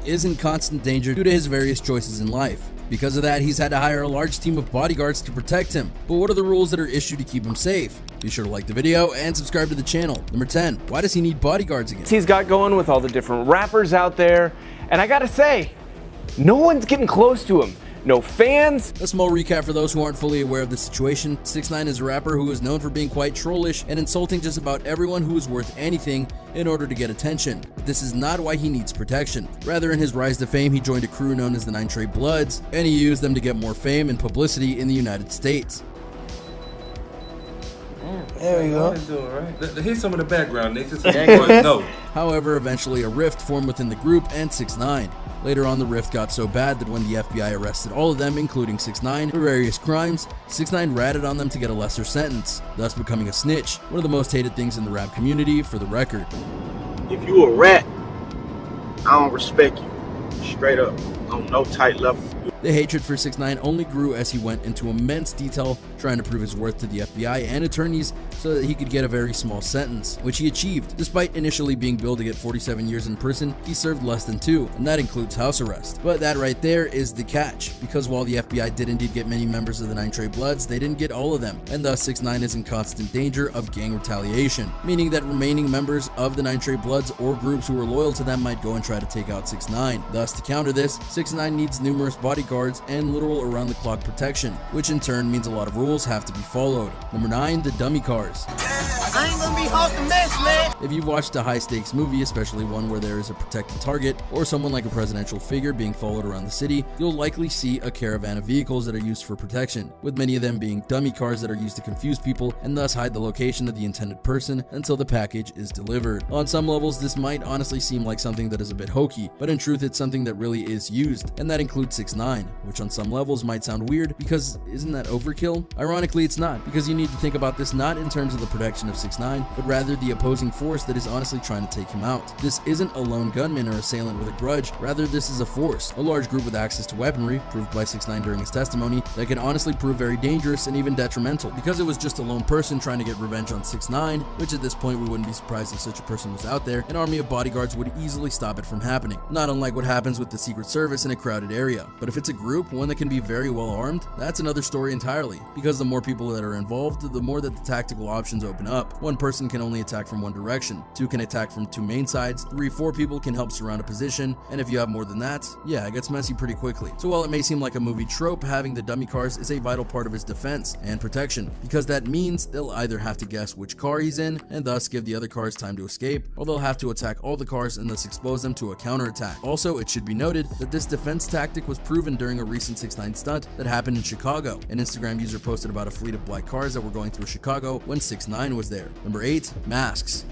is in constant danger due to his various choices in life. Because of that, he's had to hire a large team of bodyguards to protect him. But what are the rules that are issued to keep him safe? Be sure to like the video and subscribe to the channel. Number 10, why does he need bodyguards again? He's got going with all the different rappers out there, and I gotta say, no one's getting close to him. No fans. A small recap for those who aren't fully aware of the situation. 6ix9ine is a rapper who is known for being quite trollish and insulting just about everyone who is worth anything in order to get attention. But this is not why he needs protection. Rather, in his rise to fame, he joined a crew known as the 9 Trey Bloods, and he used them to get more fame and publicity in the United States. There we go. Here's some of the background, niggas. However, eventually a rift formed within the group and 6ix9ine. Later on, the rift got so bad that when the FBI arrested all of them, including 6ix9ine, for various crimes, 6ix9ine ratted on them to get a lesser sentence, thus becoming a snitch, one of the most hated things in the rap community, for the record. If you a rat, I don't respect you. Straight up, on no tight level. The hatred for 6ix9ine only grew as he went into immense detail trying to prove his worth to the FBI and attorneys so that he could get a very small sentence, which he achieved. Despite initially being billed to get 47 years in prison, he served less than 2, and that includes house arrest. But that right there is the catch, because while the FBI did indeed get many members of the 9 Trey Bloods, they didn't get all of them, and thus 6ix9ine is in constant danger of gang retaliation, meaning that remaining members of the 9 Trey Bloods or groups who were loyal to them might go and try to take out 6ix9ine. Thus, to counter this, 6ix9ine needs numerous bodyguards and literal around-the-clock protection, which in turn means a lot of rules have to be followed. Number 9, the dummy cars. I ain't gonna be hot the mess, man. If you've watched a high-stakes movie, especially one where there is a protected target, or someone like a presidential figure being followed around the city, you'll likely see a caravan of vehicles that are used for protection, with many of them being dummy cars that are used to confuse people and thus hide the location of the intended person until the package is delivered. On some levels, this might honestly seem like something that is a bit hokey, but in truth it's something that really is used, and that includes 6ix9ine, which on some levels might sound weird because isn't that overkill? Ironically, it's not, because you need to think about this not in terms of the protection of 6ix9ine, but rather the opposing force that is honestly trying to take him out. This isn't a lone gunman or assailant with a grudge, rather this is a force, a large group with access to weaponry, proved by 6ix9ine during his testimony, that can honestly prove very dangerous and even detrimental. Because it was just a lone person trying to get revenge on 6ix9ine, which at this point we wouldn't be surprised if such a person was out there, an army of bodyguards would easily stop it from happening, not unlike what happens with the Secret Service in a crowded area. But if it's a group, one that can be very well armed, that's another story entirely, because the more people that are involved, the more that the tactical options open up. One person can only attack from one direction, 2 can attack from 2 main sides, 3, 4 people can help surround a position, and if you have more than that, yeah, it gets messy pretty quickly. So while it may seem like a movie trope, having the dummy cars is a vital part of his defense and protection, because that means they'll either have to guess which car he's in and thus give the other cars time to escape, or they'll have to attack all the cars and thus expose them to a counterattack. Also, it should be noted that this defense tactic was proven during a recent 6ix9ine stunt that happened in Chicago. An Instagram user posted about a fleet of black cars that were going through Chicago when 6ix9ine was there. Number 8, masks.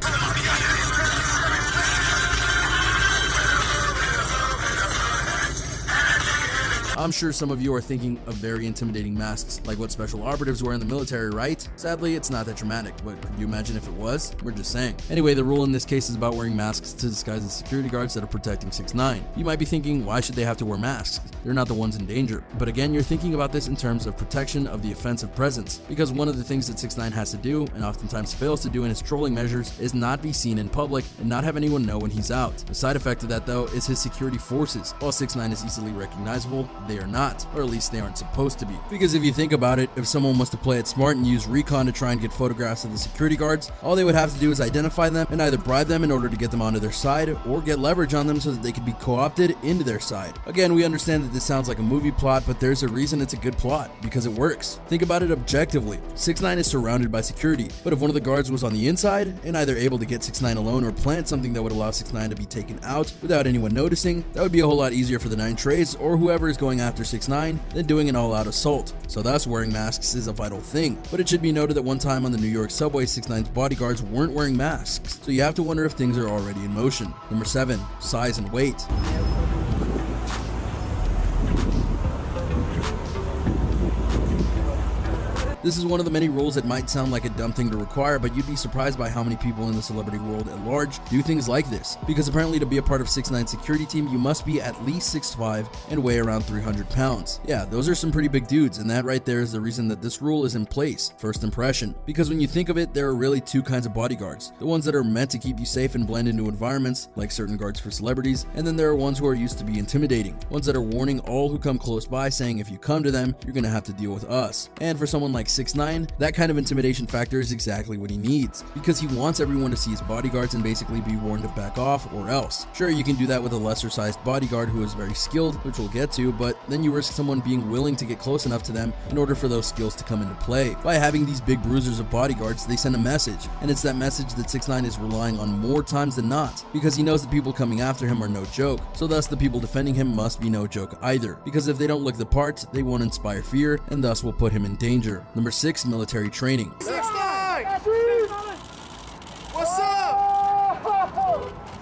I'm sure some of you are thinking of very intimidating masks, like what special operatives wear in the military, right? Sadly, it's not that dramatic, but could you imagine if it was? We're just saying. Anyway, the rule in this case is about wearing masks to disguise the security guards that are protecting 6ix9ine. You might be thinking, why should they have to wear masks? They're not the ones in danger. But again, you're thinking about this in terms of protection of the offensive presence, because one of the things that 6ix9ine has to do, and oftentimes fails to do in his trolling measures, is not be seen in public and not have anyone know when he's out. The side effect of that, though, is his security forces. While 6ix9ine is easily recognizable, they are not, or at least they aren't supposed to be. Because if you think about it, if someone was to play it smart and use recon to try and get photographs of the security guards, all they would have to do is identify them and either bribe them in order to get them onto their side or get leverage on them so that they could be co-opted into their side. Again, we understand that this sounds like a movie plot, but there's a reason it's a good plot, because it works. Think about it objectively. 6ix9ine is surrounded by security, but if one of the guards was on the inside and either able to get 6ix9ine alone or plant something that would allow 6ix9ine to be taken out without anyone noticing, that would be a whole lot easier for the 9 Treys or whoever is going after 6ix9ine than doing an all-out assault. So thus, wearing masks is a vital thing. But it should be noted that one time on the New York subway, 6ix9ine's bodyguards weren't wearing masks, so you have to wonder if things are already in motion. Number 7, size and weight. This is one of the many rules that might sound like a dumb thing to require, but you'd be surprised by how many people in the celebrity world at large do things like this. Because apparently to be a part of 6ix9ine's security team, you must be at least 6'5" and weigh around 300 pounds. Yeah, those are some pretty big dudes, and that right there is the reason that this rule is in place. First impression. Because when you think of it, there are really two kinds of bodyguards. The ones that are meant to keep you safe and blend into environments, like certain guards for celebrities, and then there are ones who are used to be intimidating. Ones that are warning all who come close by, saying if you come to them, you're gonna have to deal with us. And for someone like 6ix9ine, that kind of intimidation factor is exactly what he needs, because he wants everyone to see his bodyguards and basically be warned to back off or else. Sure, you can do that with a lesser sized bodyguard who is very skilled, which we'll get to, but then you risk someone being willing to get close enough to them in order for those skills to come into play. By having these big bruisers of bodyguards, they send a message, and it's that message that 6ix9ine is relying on more times than not, because he knows the people coming after him are no joke, so thus the people defending him must be no joke either, because if they don't look the part, they won't inspire fear, and thus will put him in danger. Number 6, military training. 6ix9ine! What's up?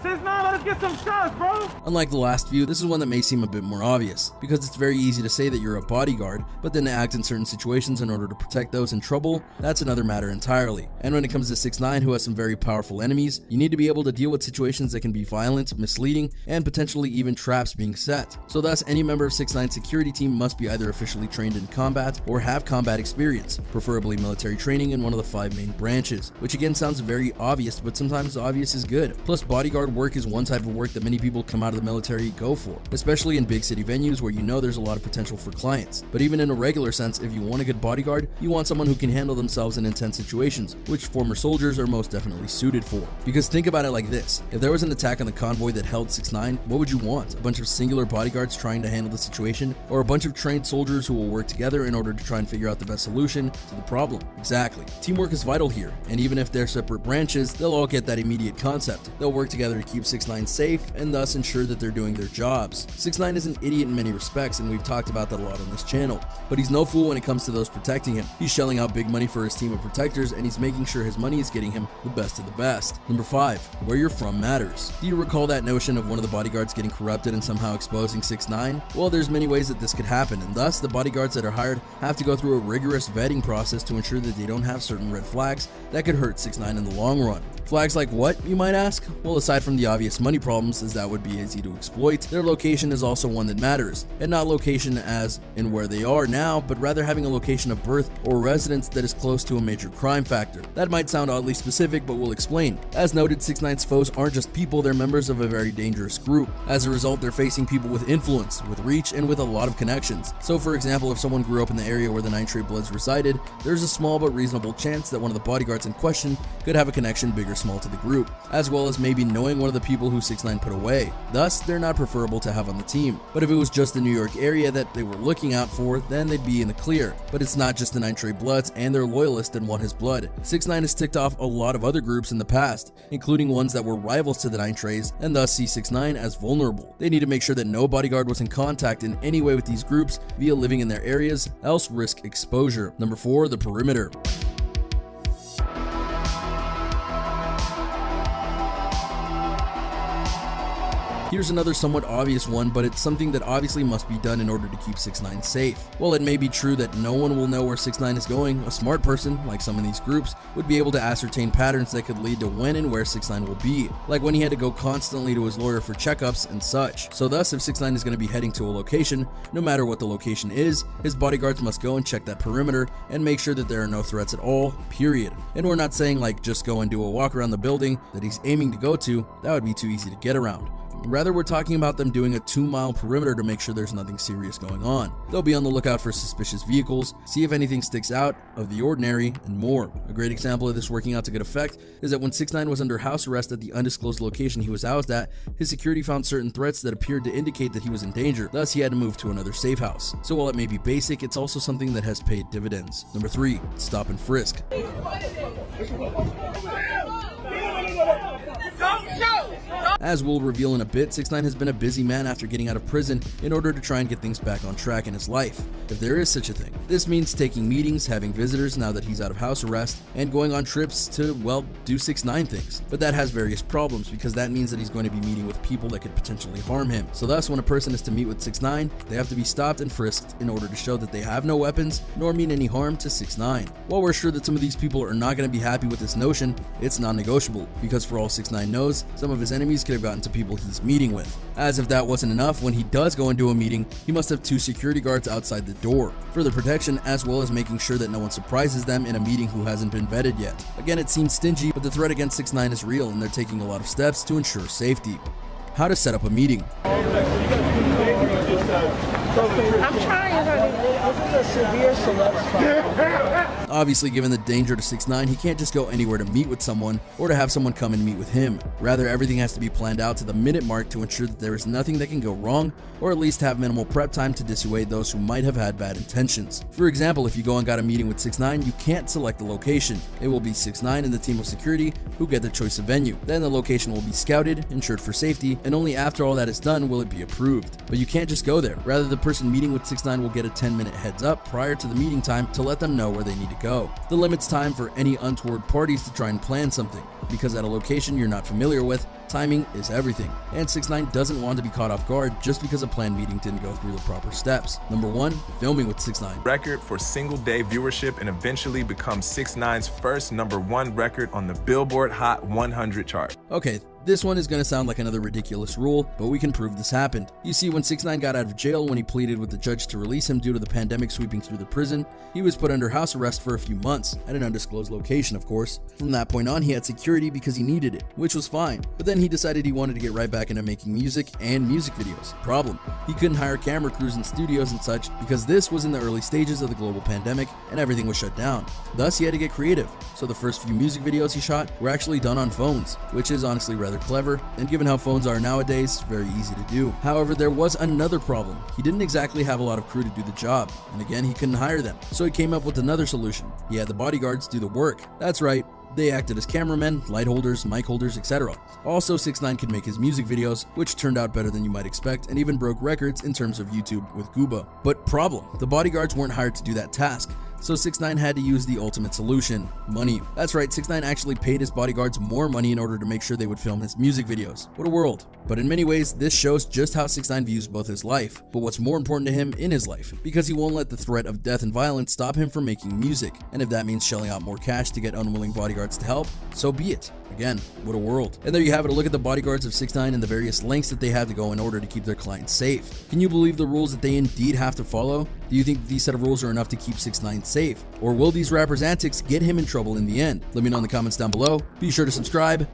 6ix9ine, let's get some shots, bro. Unlike the last few, this is one that may seem a bit more obvious, because it's very easy to say that you're a bodyguard, but then to act in certain situations in order to protect those in trouble, that's another matter entirely. And when it comes to 6ix9ine, who has some very powerful enemies, you need to be able to deal with situations that can be violent, misleading, and potentially even traps being set. So thus, any member of 6ix9ine's security team must be either officially trained in combat or have combat experience, preferably military training in one of the 5 main branches, which again sounds very obvious, but sometimes obvious is good. Plus, bodyguard work is one type of work that many people come out of the military go for, especially in big city venues where you know there's a lot of potential for clients. But even in a regular sense, if you want a good bodyguard, you want someone who can handle themselves in intense situations, which former soldiers are most definitely suited for. Because think about it like this, if there was an attack on the convoy that held 6ix9ine, what would you want? A bunch of singular bodyguards trying to handle the situation, or a bunch of trained soldiers who will work together in order to try and figure out the best solution to the problem? Exactly. Teamwork is vital here, and even if they're separate branches, they'll all get that immediate concept. They'll work together to keep 6ix9ine safe and thus ensure that they're doing their jobs. 6ix9ine is an idiot in many respects, and we've talked about that a lot on this channel, but he's no fool when it comes to those protecting him. He's shelling out big money for his team of protectors, and he's making sure his money is getting him the best of the best. Number 5, where you're from matters. Do you recall that notion of one of the bodyguards getting corrupted and somehow exposing 6ix9ine? Well, there's many ways that this could happen, and thus the bodyguards that are hired have to go through a rigorous vetting process to ensure that they don't have certain red flags that could hurt 6ix9ine in the long run. Flags like what, you might ask? Well, aside from the obvious money problems, as that would be easy to exploit, their location is also one that matters, and not location as in where they are now, but rather having a location of birth or residence that is close to a major crime factor. That might sound oddly specific, but we'll explain. As noted, 6ix9ine's foes aren't just people, they're members of a very dangerous group. As a result, they're facing people with influence, with reach, and with a lot of connections. So for example, if someone grew up in the area where the 9 Trey Bloods resided, there's a small but reasonable chance that one of the bodyguards in question could have a connection, big or small, to the group, as well as maybe knowing one of the people who 6ix9ine put away. Thus, they're not preferable to have on the team. But if it was just the New York area that they were looking out for, then they'd be in the clear. But it's not just the 9 Trey Bloods and their loyalists that want his blood. 6ix9ine has ticked off a lot of other groups in the past, including ones that were rivals to the 9 Treys, and thus see 6ix9ine as vulnerable. They need to make sure that no bodyguard was in contact in any way with these groups via living in their areas, else risk exposure. Number 4, the perimeter. Here's another somewhat obvious one, but it's something that obviously must be done in order to keep 6ix9ine safe. While it may be true that no one will know where 6ix9ine is going, a smart person, like some of these groups, would be able to ascertain patterns that could lead to when and where 6ix9ine will be, like when he had to go constantly to his lawyer for checkups and such. So thus, if 6ix9ine is going to be heading to a location, no matter what the location is, his bodyguards must go and check that perimeter and make sure that there are no threats at all, period. And we're not saying like just go and do a walk around the building that he's aiming to go to, that would be too easy to get around. Rather, we're talking about them doing a 2-mile perimeter to make sure there's nothing serious going on. They'll be on the lookout for suspicious vehicles, see if anything sticks out of the ordinary, and more. A great example of this working out to good effect is that when 6ix9ine was under house arrest at the undisclosed location he was housed at, his security found certain threats that appeared to indicate that he was in danger, thus he had to move to another safe house. So while it may be basic, it's also something that has paid dividends. Number 3, stop and frisk. Don't show! As we'll reveal in a bit, 6ix9ine has been a busy man after getting out of prison in order to try and get things back on track in his life, if there is such a thing. This means taking meetings, having visitors now that he's out of house arrest, and going on trips to, well, do 6ix9ine things. But that has various problems because that means that he's going to be meeting with people that could potentially harm him. So thus, when a person is to meet with 6ix9ine, they have to be stopped and frisked in order to show that they have no weapons nor mean any harm to 6ix9ine. While we're sure that some of these people are not going to be happy with this notion, it's non-negotiable because for all 6ix9ine knows, some of his enemies could have gotten to people he's meeting with. As if that wasn't enough, when he does go into a meeting, he must have 2 security guards outside the door for their protection, as well as making sure that no one surprises them in a meeting who hasn't been vetted yet. Again, it seems stingy, but the threat against 6ix9ine is real and they're taking a lot of steps to ensure safety. How to set up a meeting. I'm trying, honey. This is a severe celeb. Obviously, given the danger to 6ix9ine, he can't just go anywhere to meet with someone or to have someone come and meet with him. Rather, everything has to be planned out to the minute mark to ensure that there is nothing that can go wrong, or at least have minimal prep time to dissuade those who might have had bad intentions. For example, if you go and got a meeting with 6ix9ine, you can't select the location. It will be 6ix9ine and the team of security who get the choice of venue. Then the location will be scouted, ensured for safety, and only after all that is done will it be approved. But you can't just go there. Rather, the person meeting with 6ix9ine will get a 10-minute heads up prior to the meeting time to let them know where they need to go. The limit's time for any untoward parties to try and plan something, because at a location you're not familiar with, timing is everything, and 6ix9ine doesn't want to be caught off guard just because a planned meeting didn't go through the proper steps. Number 1, filming with 6ix9ine. Record for single-day viewership and eventually becomes 6ix9ine's first #1 record on the Billboard Hot 100 chart. Okay, this one is going to sound like another ridiculous rule, but we can prove this happened. You see, when 6ix9ine got out of jail when he pleaded with the judge to release him due to the pandemic sweeping through the prison, he was put under house arrest for a few months, at an undisclosed location of course. From that point on, he had security because he needed it, which was fine. But then he decided he wanted to get right back into making music and music videos. Problem: he couldn't hire camera crews in studios and such because this was in the early stages of the global pandemic and everything was shut down. Thus, he had to get creative. So the first few music videos he shot were actually done on phones, which is honestly rather clever, and given how phones are nowadays, very easy to do. However, there was another problem. He didn't exactly have a lot of crew to do the job, and again, he couldn't hire them. So he came up with another solution. He had the bodyguards do the work. That's right, they acted as cameramen, light holders, mic holders, etc. Also, 6ix9ine could make his music videos, which turned out better than you might expect and even broke records in terms of YouTube with Gooba. But problem: the bodyguards weren't hired to do that task. So 6ix9ine had to use the ultimate solution: money. That's right, 6ix9ine actually paid his bodyguards more money in order to make sure they would film his music videos. What a world. But in many ways, this shows just how 6ix9ine views both his life, but what's more important to him in his life, because he won't let the threat of death and violence stop him from making music. And if that means shelling out more cash to get unwilling bodyguards to help, so be it. Again, what a world. And there you have it, a look at the bodyguards of 6ix9ine and the various lengths that they have to go in order to keep their clients safe. Can you believe the rules that they indeed have to follow? Do you think these set of rules are enough to keep 6ix9ine safe? Or will these rappers' antics get him in trouble in the end? Let me know in the comments down below. Be sure to subscribe,